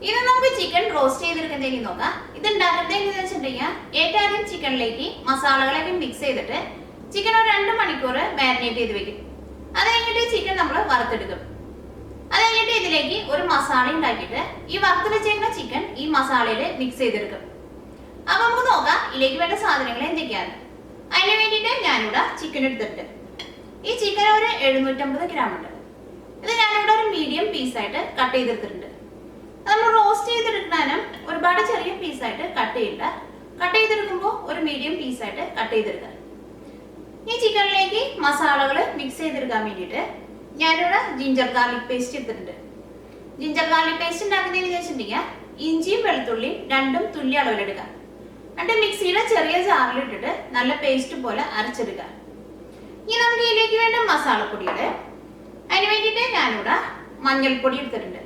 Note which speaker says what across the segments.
Speaker 1: ഇനി നമുക്ക് chicken roast ചെയ്തെടുക്കുന്നതിന് നോക്കാം. ഇത് ഉണ്ടാക്കുന്നത് എങ്ങനെയാണെന്ന് വെച്ചിട്ടുണ്ടെങ്കിൽ ഏറ്റവും ആദ്യം ചിക്കനിലേക്ക് മസാലകളൊക്കെ മിക്സ് ചെയ്തിട്ട് ചിക്കൻ ഒരു 2 മണിക്കൂർ മാരിനേറ്റ് ചെയ്ത് വെക്കും. അത് കഴിഞ്ഞിട്ട് ചിക്കൻ നമ്മൾ വറുത്തെടുക്കും. അത് കഴിഞ്ഞിട്ട് ഇതിലേക്ക് ഒരു മസാല ഉണ്ടാക്കിയിട്ട് ഈ വറുത്ത് വെച്ചേക്കുന്ന ചിക്കൻ ഈ മസാലയിൽ മിക്സ് ചെയ്തെടുക്കും. അപ്പൊ നമുക്ക് നോക്കാം ഇതിലേക്ക് വേണ്ട സാധനങ്ങൾ എന്തൊക്കെയാണ്. അതിന് വേണ്ടിയിട്ട് ഞാനിവിടെ ചിക്കൻ എടുത്തിട്ടുണ്ട്. ഈ ചിക്കൻ ഒരു 750 ഗ്രാം ഉണ്ട്. ഇത് ഞാനിവിടെ ഒരു മീഡിയം പീസായിട്ട് കട്ട് ചെയ്തെടുത്തിട്ടുണ്ട്. നമ്മൾ റോസ്റ്റ് ചെയ്തെടുക്കാനും ഒരുപാട് ചെറിയ പീസായിട്ട് കട്ട് ചെയ്യണ്ട. കട്ട് ചെയ്തെടുക്കുമ്പോൾ ഒരു മീഡിയം പീസായിട്ട് കട്ട് ചെയ്തെടുക്കാം. ഈ ചിക്കനിലേക്ക് മസാലകൾ മിക്സ് ചെയ്തെടുക്കാൻ വേണ്ടിയിട്ട് ഞാനിവിടെ ജിഞ്ചർ ഗാർലിക് പേസ്റ്റ് എടുത്തിട്ടുണ്ട്. ജിഞ്ചർ ഗാർലിക് പേസ്റ്റ് ഉണ്ടാക്കുന്നതെന്ന് വെച്ചിട്ടുണ്ടെങ്കിൽ ഇഞ്ചിയും വെളുത്തുള്ളിയും രണ്ടും തുല്യ അളവിലെടുക്കാം. എന്നിട്ട് മിക്സിയുടെ ചെറിയ ജാറിലിട്ടിട്ട് നല്ല പേസ്റ്റ് പോലെ അരച്ചെടുക്കുക. ഇനി നമുക്ക് ഇതിലേക്ക് വേണ്ട മസാലപ്പൊടികൾ. അതിന് വേണ്ടിയിട്ട് ഞാനിവിടെ മഞ്ഞൾപ്പൊടി എടുത്തിട്ടുണ്ട്.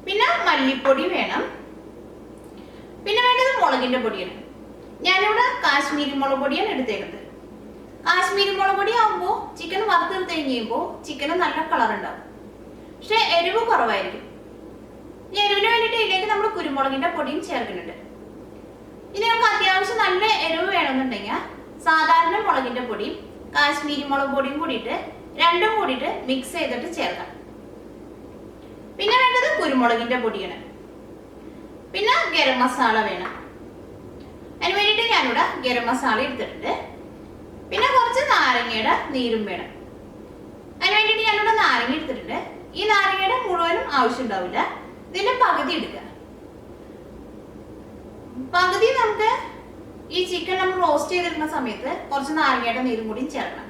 Speaker 1: പിന്നെ മല്ലിപ്പൊടി വേണം. പിന്നെ വേണ്ടത് മുളകിന്റെ പൊടിയാണ്. ഞാനിവിടെ കാശ്മീരി മുളക് പൊടിയാണ് എടുത്തേക്കുന്നത്. കാശ്മീരി മുളക് പൊടി ആകുമ്പോൾ ചിക്കൻ വറുത്തെടുത്ത് കഴിയുമ്പോൾ ചിക്കന് നല്ല കളർ ഉണ്ടാവും. പക്ഷെ എരിവ് കുറവായിരിക്കും. എരിവിന് വേണ്ടിയിട്ട് ഇതിലേക്ക് നമ്മൾ കുരുമുളകിന്റെ പൊടിയും ചേർക്കുന്നുണ്ട്. ഇനി നമുക്ക് അത്യാവശ്യം നല്ല എരിവ് വേണമെന്നുണ്ടെങ്കിൽ സാധാരണ മുളകിന്റെ പൊടിയും കാശ്മീരി മുളക് പൊടിയും കൂടിയിട്ട് രണ്ടും കൂടിയിട്ട് മിക്സ് ചെയ്തിട്ട് ചേർക്കാം. പിന്നെ വേണ്ടത് കുരുമുളകിന്റെ പൊടിയാണ്. പിന്നെ ഗരം മസാല വേണം. അതിന് വേണ്ടിയിട്ട് ഞാനിവിടെ ഗരം മസാല എടുത്തിട്ടുണ്ട്. പിന്നെ കുറച്ച് നാരങ്ങയുടെ നീരും വേണം. അതിന് വേണ്ടിയിട്ട് ഞാനിവിടെ നാരങ്ങ എടുത്തിട്ടുണ്ട്. ഈ നാരങ്ങയുടെ മുഴുവനും ആവശ്യം ഉണ്ടാവില്ല. ഇതിന്റെ പകുതി എടുക്കുക. പകുതി നമുക്ക് ഈ ചിക്കൻ നമ്മൾ റോസ്റ്റ് ചെയ്തെടുക്കുന്ന സമയത്ത് കുറച്ച് നാരങ്ങയുടെ നീരും കൂടി ചേർക്കണം.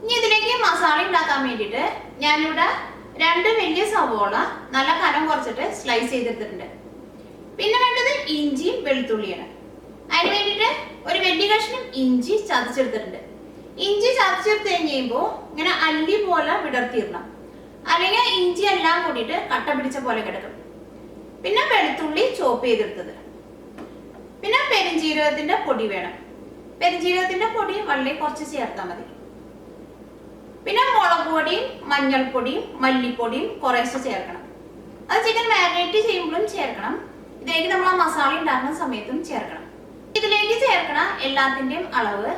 Speaker 1: ഇനി ഇതിലേക്ക് മസാല ഉണ്ടാക്കാൻ വേണ്ടിയിട്ട് ഞാനിവിടെ 2 വലിയ സവോള നല്ല കനം കുറച്ചിട്ട് സ്ലൈസ് ചെയ്തെടുത്തിട്ടുണ്ട്. പിന്നെ വേണ്ടത് ഇഞ്ചിയും വെളുത്തുള്ളിയാണ്. അതിന് വേണ്ടിയിട്ട് ഒരു വലിയ കഷ്ണം ഇഞ്ചി ചതച്ചെടുത്തിട്ടുണ്ട്. ഇഞ്ചി ചതച്ചെടുത്ത് കഴിയുമ്പോൾ ഇങ്ങനെ അല്ലി പോലെ വിടർത്തിയിടണം. അല്ലെങ്കിൽ ഇഞ്ചി എല്ലാം കൂടിയിട്ട് കട്ട പിടിച്ച പോലെ കിടക്കും. പിന്നെ വെളുത്തുള്ളി ചോപ്പ് ചെയ്തെടുത്തത്. പിന്നെ പെരിഞ്ജീരകത്തിന്റെ പൊടി വേണം. പെരിഞ്ജീരകത്തിന്റെ പൊടി വളരെ കുറച്ച് ചേർത്താൽ മതി. പിന്നെ മുളക് പൊടിയും മഞ്ഞൾപ്പൊടിയും മല്ലിപ്പൊടിയും കുറേശ്ശെ ചേർക്കണം. അത് ചിക്കൻ മാരിനേറ്റ് ചെയ്യുമ്പോഴും ചേർക്കണം. ഇതിലേക്ക് നമ്മൾ ആ മസാല ഉണ്ടാക്കുന്ന സമയത്തും ചേർക്കണം. ഇതിലേക്ക് ചേർക്കണ എല്ലാത്തിന്റെയും അളവ്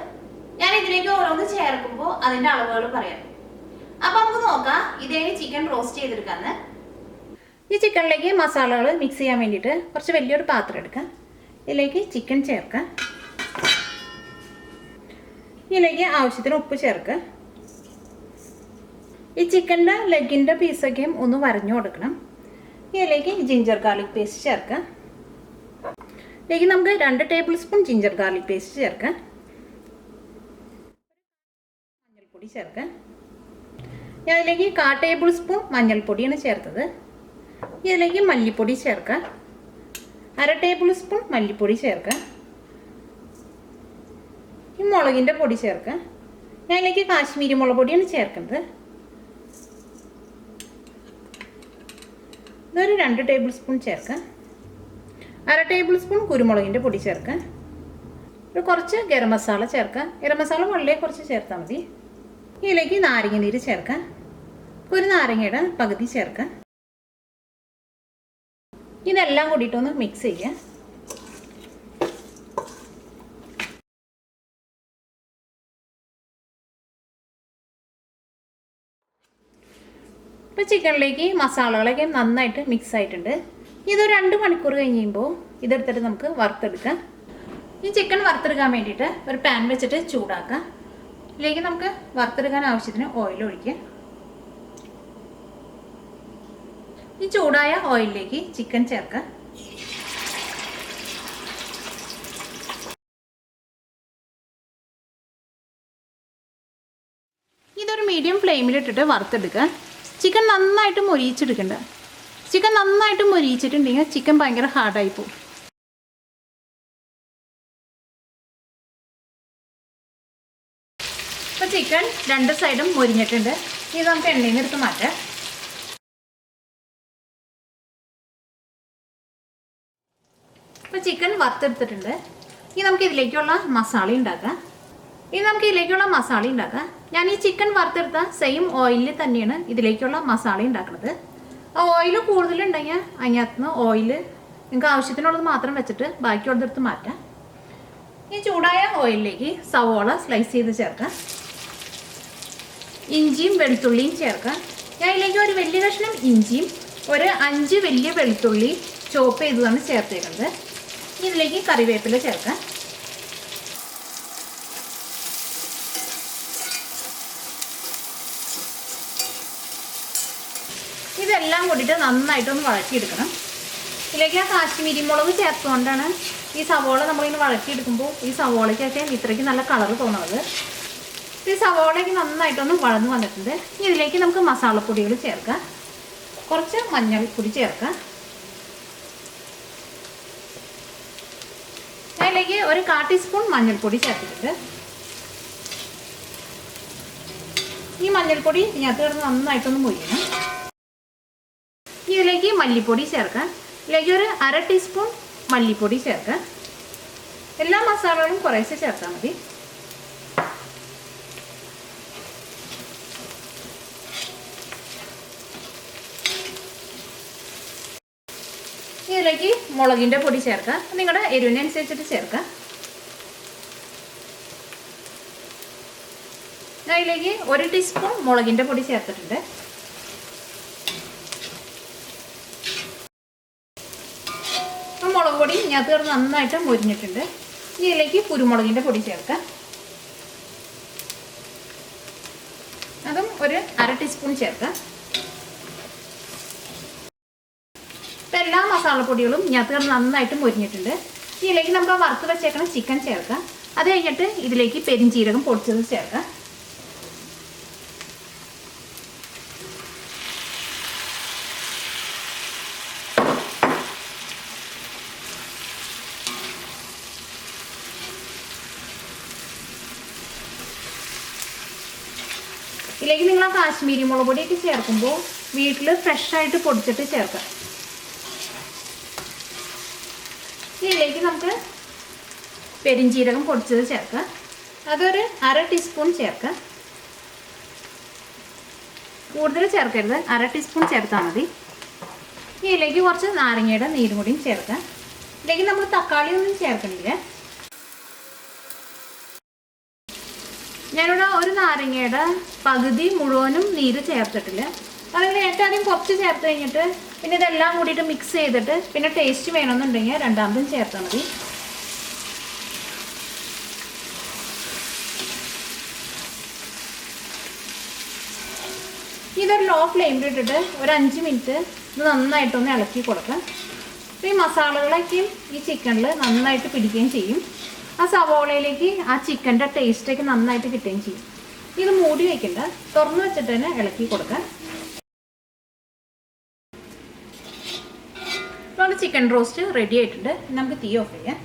Speaker 1: ഞാൻ ഇതിലേക്ക് ഓരോന്ന് ചേർക്കുമ്പോൾ അതിന്റെ അളവുകൾ പറയാം. അപ്പൊ നമുക്ക് നോക്കാം ഇതേ ചിക്കൻ റോസ്റ്റ് ചെയ്തെടുക്കാന്ന്. ഈ ചിക്കനിലേക്ക് മസാലകൾ മിക്സ് ചെയ്യാൻ വേണ്ടിയിട്ട് കുറച്ച് വലിയൊരു പാത്രം എടുക്കാം. ഇതിലേക്ക് ചിക്കൻ ചേർക്കാം. ഇതിലേക്ക് ആവശ്യത്തിന് ഉപ്പ് ചേർക്കുക. ഈ ചിക്കൻ്റെ ലെഗിൻ്റെ പീസൊക്കെയും ഒന്ന് വരഞ്ഞു കൊടുക്കണം. ഇതിലേക്ക് ജിഞ്ചർ ഗാർലിക് പേസ്റ്റ് ചേർക്കാം. ഇതിലേക്ക് നമുക്ക് 2 table spoon ginger garlic paste ചേർക്കാം. മഞ്ഞൾപ്പൊടി ചേർക്കാം. ഞാൻ ഇതിലേക്ക് 1/4 ടേബിൾ സ്പൂൺ മഞ്ഞൾപ്പൊടിയാണ് ചേർത്തത്. ഇതിലേക്ക് മല്ലിപ്പൊടി ചേർക്കാം. 1/2 ടേബിൾ സ്പൂൺ മല്ലിപ്പൊടി ചേർക്കാം. ഈ മുളകിൻ്റെ പൊടി ചേർക്കാം. ഞാൻ ഇതിലേക്ക് കാശ്മീരി മുളക് പൊടിയാണ് ചേർക്കുന്നത്. ഇതൊരു 2 ടേബിൾ സ്പൂൺ ചേർക്കാം. 1/2 ടേബിൾ സ്പൂൺ കുരുമുളകിൻ്റെ പൊടി ചേർക്കാം. ഒരു കുറച്ച് ഗരം മസാല ചേർക്കാം. ഗരം മസാല വളരെ കുറച്ച് ചേർത്താൽ മതി. ഇതിലേക്ക് നാരങ്ങ നീര് ചേർക്കാം. ഒരു നാരങ്ങയുടെ പകുതി ചേർക്കാം. ഇതെല്ലാം കൂടിയിട്ടൊന്ന് മിക്സ് ചെയ്യുക. ഇപ്പോൾ ചിക്കനിലേക്ക് മസാലകളൊക്കെ നന്നായിട്ട് മിക്സ് ആയിട്ടുണ്ട്. ഇതൊരു 2 മണിക്കൂർ കഴിയുമ്പോൾ ഇതെടുത്തിട്ട് നമുക്ക് വറുത്തെടുക്കാം. ഈ ചിക്കൻ വറുത്തെടുക്കാൻ വേണ്ടിയിട്ട് ഒരു പാൻ വെച്ചിട്ട് ചൂടാക്കാം. ഇതിലേക്ക് നമുക്ക് വറുത്തെടുക്കാൻ ആവശ്യത്തിന് ഓയിൽ ഒഴിക്കുക. ഈ ചൂടായ ഓയിലിലേക്ക് ചിക്കൻ ചേർക്കുക. ഇതൊരു മീഡിയം ഫ്ലെയിമിലിട്ടിട്ട് വറുത്തെടുക്കുക. ചിക്കൻ നന്നായിട്ട് മൊരിയിച്ചെടുക്കണ്ട. ചിക്കൻ നന്നായിട്ട് മൊരിയിച്ചിട്ടുണ്ടെങ്കിൽ ചിക്കൻ ഭയങ്കര ഹാർഡായി പോകും. ഇപ്പോൾ ചിക്കൻ 2 സൈഡും മൊരിഞ്ഞിട്ടുണ്ട്. ഇത് നമുക്ക് എണ്ണയിൽ നിന്ന് എടുത്ത് മാറ്റാം. ഇപ്പോൾ ചിക്കൻ വറുത്തെടുത്തിട്ടുണ്ട്. ഇനി നമുക്ക് ഇതിലേക്കുള്ള മസാല ഉണ്ടാക്കാം. ഞാൻ ഈ ചിക്കൻ വറുത്തെടുത്ത സെയിം ഓയിലിൽ തന്നെയാണ് ഇതിലേക്കുള്ള മസാല ഉണ്ടാക്കുന്നത്. ഓയിൽ കൂടുതലുണ്ടെങ്കിൽ അതിനകത്തുനിന്ന് ഓയിൽ നിങ്ങൾക്ക് ആവശ്യത്തിനുള്ളത് മാത്രം വെച്ചിട്ട് ബാക്കിയുള്ളതെടുത്ത് മാറ്റാം. ഈ ചൂടായ ഓയിലിലേക്ക് സവോള സ്ലൈസ് ചെയ്ത് ചേർക്കാം. ഇഞ്ചിയും വെളുത്തുള്ളിയും ചേർക്കാം. ഞാൻ ഇതിലേക്ക് ഒരു വലിയ കഷ്ണം ഇഞ്ചിയും ഒരു 5 വലിയ വെളുത്തുള്ളി ചോപ്പ് ചെയ്തതാണ് ചേർത്തേക്കുന്നത്. ഇതിലേക്ക് കറിവേപ്പില ചേർക്കാം. ഇതെല്ലാം കൂടിയിട്ട് നന്നായിട്ടൊന്ന് വഴറ്റിയെടുക്കണം. ഇതിലേക്ക് ആ കാശ്മീരി മുളക് ചേർത്തുകൊണ്ടാണ് ഈ സവോള നമ്മളിങ്ങനെ വഴറ്റിയെടുക്കുമ്പോൾ ഈ സവോളയ്ക്കൊക്കെ ഇത്രയ്ക്ക് നല്ല കളർ തോന്നുന്നത്. ഈ സവോളയ്ക്ക് നന്നായിട്ടൊന്ന് വളർന്നു വന്നിട്ടുണ്ട്. ഇതിലേക്ക് നമുക്ക് മസാലപ്പൊടികൾ ചേർക്കാം. കുറച്ച് മഞ്ഞൾപ്പൊടി ചേർക്കാം. അതിലേക്ക് ഒരു 1/4 ടീസ്പൂൺ മഞ്ഞൾപ്പൊടി ചേർത്തിട്ടുണ്ട്. ഈ മഞ്ഞൾപ്പൊടി ഇതിനകത്ത് കിടന്ന് നന്നായിട്ടൊന്ന് മൊയ്യണം. ഇതിലേക്ക് മല്ലിപ്പൊടി ചേർക്കാം. ഇതിലേക്ക് ഒരു 1/2 ടീസ്പൂൺ മല്ലിപ്പൊടി ചേർക്കാം. എല്ലാ മസാലകളും കുറേശ്ശെ ചേർത്താൽ മതി. ഇതിലേക്ക് മുളകിൻ്റെ പൊടി ചേർക്കാം. നിങ്ങളുടെ എരിവിനനുസരിച്ചിട്ട് ചേർക്കാം. അതിലേക്ക് 1 ടീസ്പൂൺ മുളകിൻ്റെ പൊടി ചേർത്തിട്ടുണ്ട്. മുളക് പൊടി ഇതിനകത്ത് കിടന്ന് നന്നായിട്ട് മൊരിഞ്ഞിട്ടുണ്ട്. ഇതിലേക്ക് കുരുമുളകിൻ്റെ പൊടി ചേർക്കാം. അതും ഒരു 1/2 ടീസ്പൂൺ ചേർക്കാം. ഇപ്പം എല്ലാ മസാലപ്പൊടികളും ഇതിനകത്ത് കിടന്ന് നന്നായിട്ട് മൊരിഞ്ഞിട്ടുണ്ട്. ഇതിലേക്ക് നമുക്ക് വറുത്ത് വെച്ചേക്കണം ചിക്കൻ ചേർക്കാം. അത് കഴിഞ്ഞിട്ട് ഇതിലേക്ക് പെരിഞ്ചീരകം പൊടിച്ചത് ചേർക്കാം. ഇതിലേക്ക് നിങ്ങൾ ആ കാശ്മീരി മുളക് പൊടിയൊക്കെ ചേർക്കുമ്പോൾ വീട്ടിൽ ഫ്രഷായിട്ട് പൊടിച്ചിട്ട് ചേർക്കാം. ഇതിലേക്ക് നമുക്ക് പെരിഞ്ചീരകം പൊടിച്ചത് ചേർക്കാം. അതൊരു 1/2 ടീസ്പൂൺ ചേർക്കാം. കൂടുതൽ ചേർക്കരുത്, 1/2 ടീസ്പൂൺ ചേർത്താൽ മതി. ഇതിലേക്ക് കുറച്ച് നാരങ്ങയുടെ നീരും കൂടിയും ചേർക്കാം. ഇതിലേക്ക് നമ്മൾ തക്കാളി ഒന്നും ചേർക്കണില്ല. ഞാനിവിടെ ഒരു നാരങ്ങയുടെ പകുതി മുഴുവനും നീര് ചേർത്തിട്ടില്ല. അതിൽ ഏറ്റവും ആദ്യം കുറച്ച് ചേർത്ത് കഴിഞ്ഞിട്ട് പിന്നെ ഇതെല്ലാം കൂടിയിട്ട് മിക്സ് ചെയ്തിട്ട് പിന്നെ ടേസ്റ്റ് വേണമെന്നുണ്ടെങ്കിൽ രണ്ടാമതും ചേർത്താൽ മതി. ഇതൊരു ലോ ഫ്ലെയിമിൽ ഇട്ടിട്ട് ഒരു 5 മിനിറ്റ് ഇത് നന്നായിട്ടൊന്ന് ഇളക്കി കൊടുക്കാം. ഈ മസാലകളൊക്കെയും ഈ ചിക്കനിൽ നന്നായിട്ട് പിടിക്കുകയും ചെയ്യും. ആ സവോളയിലേക്ക് ആ ചിക്കൻ്റെ ടേസ്റ്റൊക്കെ നന്നായിട്ട് കിട്ടുകയും ചെയ്യും. ഇത് മൂടി വയ്ക്കണ്ട, തുറന്ന് വെച്ചിട്ട് തന്നെ ഇളക്കി കൊടുക്കാം. അപ്പോൾ ചിക്കൻ റോസ്റ്റ് റെഡി ആയിട്ടുണ്ട്. നമുക്ക് തീ ഓഫ് ചെയ്യാം.